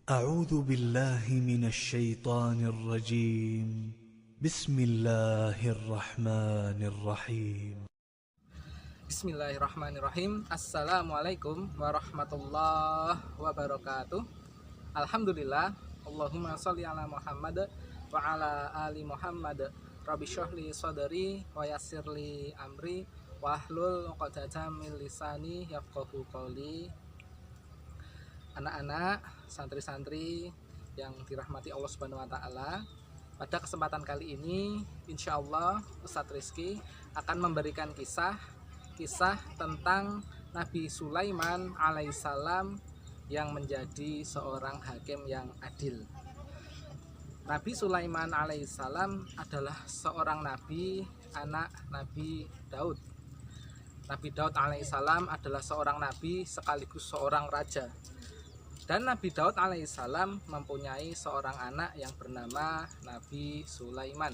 أعوذ بالله من الشيطان الرجيم. بسم الله الرحمن الرحيم. Bismillahirrahmanirrahim. Assalamualaikum warahmatullahi wabarakatuh. Alhamdulillah. Allahumma sholli ala Muhammad wa ala ali Muhammad. Rabbi shrahli sadri wa yassirli amri wahlul 'uqdatam min lisani yafqahu qawli. Anak-anak, santri-santri yang dirahmati Allah Subhanahu wa taala, pada kesempatan kali ini insyaallah Ustadz Rizky akan memberikan kisah tentang Nabi Sulaiman alaihissalam yang menjadi seorang hakim yang adil. Nabi Sulaiman alaihissalam adalah seorang nabi, anak Nabi Daud. Nabi Daud alaihissalam adalah seorang nabi sekaligus seorang raja. Dan Nabi Daud alaihissalam mempunyai seorang anak yang bernama Nabi Sulaiman.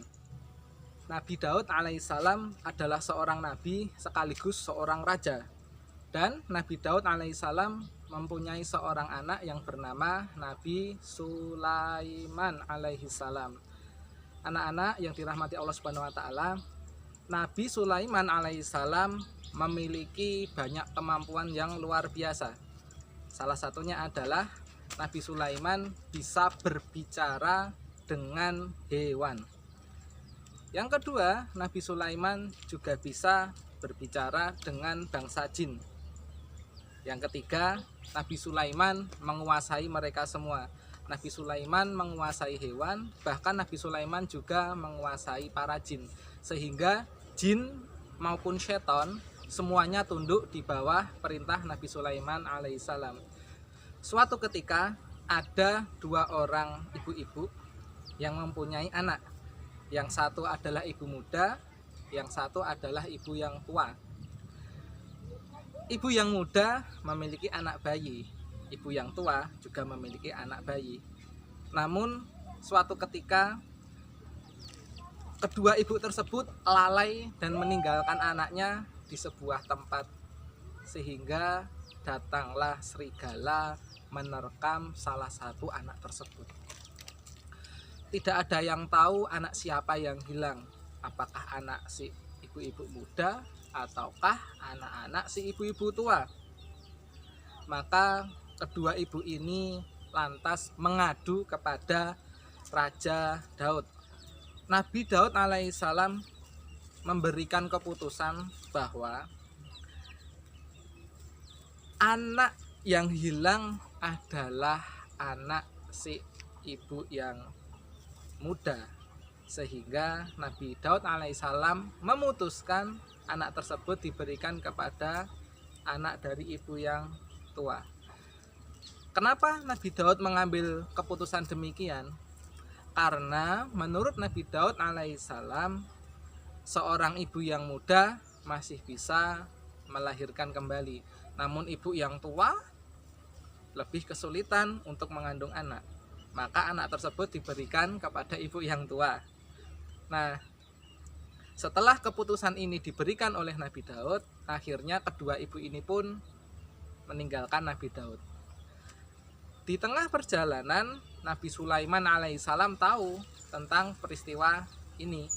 Nabi Daud alaihissalam adalah seorang nabi sekaligus seorang raja. Dan Nabi Daud alaihissalam mempunyai seorang anak yang bernama Nabi Sulaiman alaihissalam. Anak-anak yang dirahmati Allah Subhanahu wa taala, Nabi Sulaiman alaihissalam memiliki banyak kemampuan yang luar biasa. Salah satunya adalah Nabi Sulaiman bisa berbicara dengan hewan. Yang kedua, Nabi Sulaiman juga bisa berbicara dengan bangsa jin. Yang ketiga, Nabi Sulaiman menguasai mereka semua. Nabi Sulaiman menguasai hewan, bahkan Nabi Sulaiman juga menguasai para jin. Sehingga jin maupun setan semuanya tunduk di bawah perintah Nabi Sulaiman alaihissalam. Suatu ketika ada dua orang ibu-ibu yang mempunyai anak. Yang satu adalah ibu muda, yang satu adalah ibu yang tua. Ibu yang muda memiliki anak bayi, ibu yang tua juga memiliki anak bayi. Namun suatu ketika kedua ibu tersebut lalai dan meninggalkan anaknya di sebuah tempat, sehingga datanglah serigala menerkam salah satu anak tersebut. Tidak ada yang tahu anak siapa yang hilang, apakah anak si ibu-ibu muda ataukah anak-anak si ibu-ibu tua. Maka kedua ibu ini lantas mengadu kepada Raja Daud. Nabi Daud alaihissalam memberikan keputusan bahwa anak yang hilang adalah anak si ibu yang muda, sehingga Nabi Daud alaihissalam memutuskan anak tersebut diberikan kepada anak dari ibu yang tua. Kenapa Nabi Daud mengambil keputusan demikian? Karena menurut Nabi Daud alaihissalam, seorang ibu yang muda masih bisa melahirkan kembali, namun ibu yang tua lebih kesulitan untuk mengandung anak. Maka anak tersebut diberikan kepada ibu yang tua. Nah, setelah keputusan ini diberikan oleh Nabi Daud, akhirnya kedua ibu ini pun meninggalkan Nabi Daud. Di tengah perjalanan, Nabi Sulaiman alaihissalam tahu tentang peristiwa ini.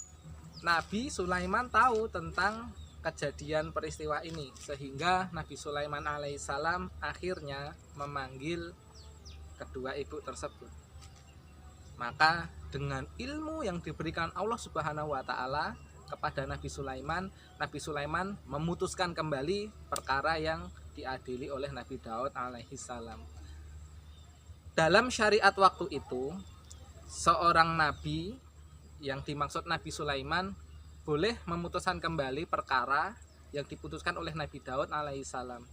Nabi Sulaiman tahu tentang kejadian peristiwa ini, sehingga Nabi Sulaiman alaihissalam akhirnya memanggil kedua ibu tersebut. Maka dengan ilmu yang diberikan Allah Subhanahu wa taala kepada Nabi Sulaiman memutuskan kembali perkara yang diadili oleh Nabi Daud alaihissalam. Dalam syariat waktu itu, seorang nabi yang dimaksud Nabi Sulaiman boleh memutuskan kembali perkara yang diputuskan oleh Nabi Daud alaihissalam.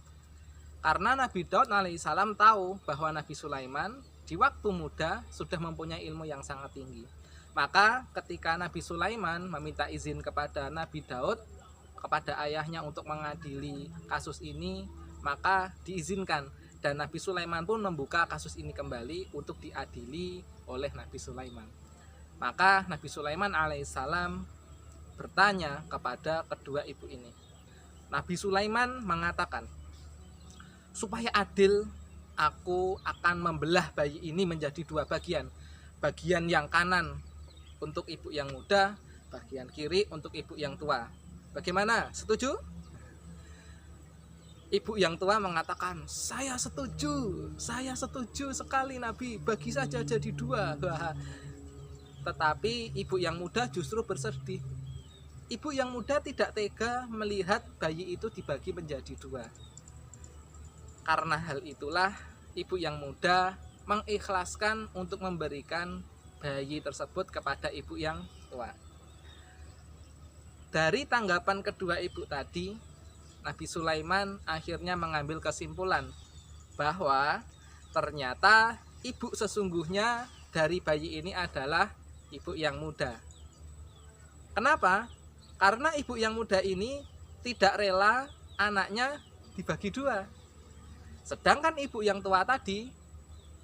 Karena Nabi Daud alaihissalam tahu bahwa Nabi Sulaiman di waktu muda sudah mempunyai ilmu yang sangat tinggi. Maka ketika Nabi Sulaiman meminta izin kepada Nabi Daud, kepada ayahnya untuk mengadili kasus ini, maka diizinkan. Dan Nabi Sulaiman pun membuka kasus ini kembali untuk diadili oleh Nabi Sulaiman. Maka Nabi Sulaiman alaihissalam bertanya kepada kedua ibu ini. Nabi Sulaiman mengatakan, supaya adil aku akan membelah bayi ini menjadi dua bagian. Bagian yang kanan untuk ibu yang muda, bagian kiri untuk ibu yang tua. Bagaimana? Setuju? Ibu yang tua mengatakan, saya setuju sekali Nabi, bagi saja jadi dua. Tetapi ibu yang muda justru bersedih. Ibu yang muda tidak tega melihat bayi itu dibagi menjadi dua. Karena hal itulah ibu yang muda mengikhlaskan untuk memberikan bayi tersebut kepada ibu yang tua. Dari tanggapan kedua ibu tadi, Nabi Sulaiman akhirnya mengambil kesimpulan bahwa ternyata ibu sesungguhnya dari bayi ini adalah ibu yang muda. Kenapa? Karena ibu yang muda ini tidak rela anaknya dibagi dua. Sedangkan ibu yang tua tadi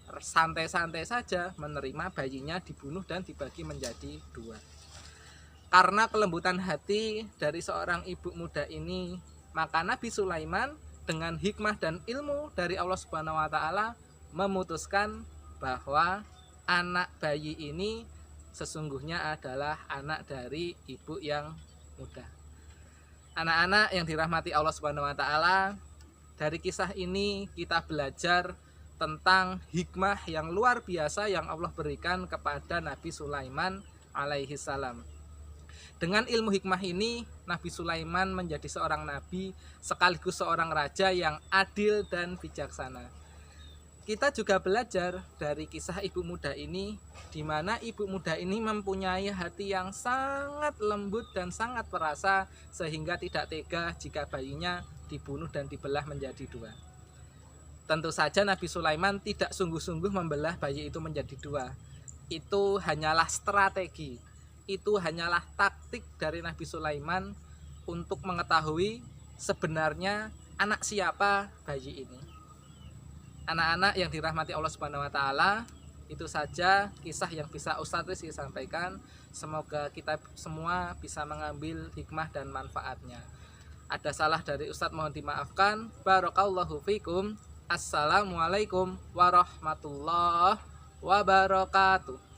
santai-santai saja menerima bayinya dibunuh dan dibagi menjadi dua. Karena kelembutan hati dari seorang ibu muda ini, maka Nabi Sulaiman dengan hikmah dan ilmu dari Allah Subhanahu wa taala memutuskan bahwa anak bayi ini sesungguhnya adalah anak dari ibu yang muda. Anak-anak yang dirahmati Allah Subhanahu wa taala, dari kisah ini kita belajar tentang hikmah yang luar biasa yang Allah berikan kepada Nabi Sulaiman alaihi salam. Dengan ilmu hikmah ini, Nabi Sulaiman menjadi seorang nabi sekaligus seorang raja yang adil dan bijaksana. Kita juga belajar dari kisah ibu muda ini, di mana ibu muda ini mempunyai hati yang sangat lembut dan sangat perasa, sehingga tidak tega jika bayinya dibunuh dan dibelah menjadi dua. Tentu saja Nabi Sulaiman tidak sungguh-sungguh membelah bayi itu menjadi dua. Itu hanyalah strategi, itu hanyalah taktik dari Nabi Sulaiman untuk mengetahui sebenarnya anak siapa bayi ini. Anak-anak yang dirahmati Allah Subhanahu wa taala, itu saja kisah yang bisa Ustadz Rizky sampaikan. Semoga kita semua bisa mengambil hikmah dan manfaatnya. Ada salah dari Ustadz mohon dimaafkan. Barakallahu fikum. Assalamualaikum warahmatullahi wabarakatuh.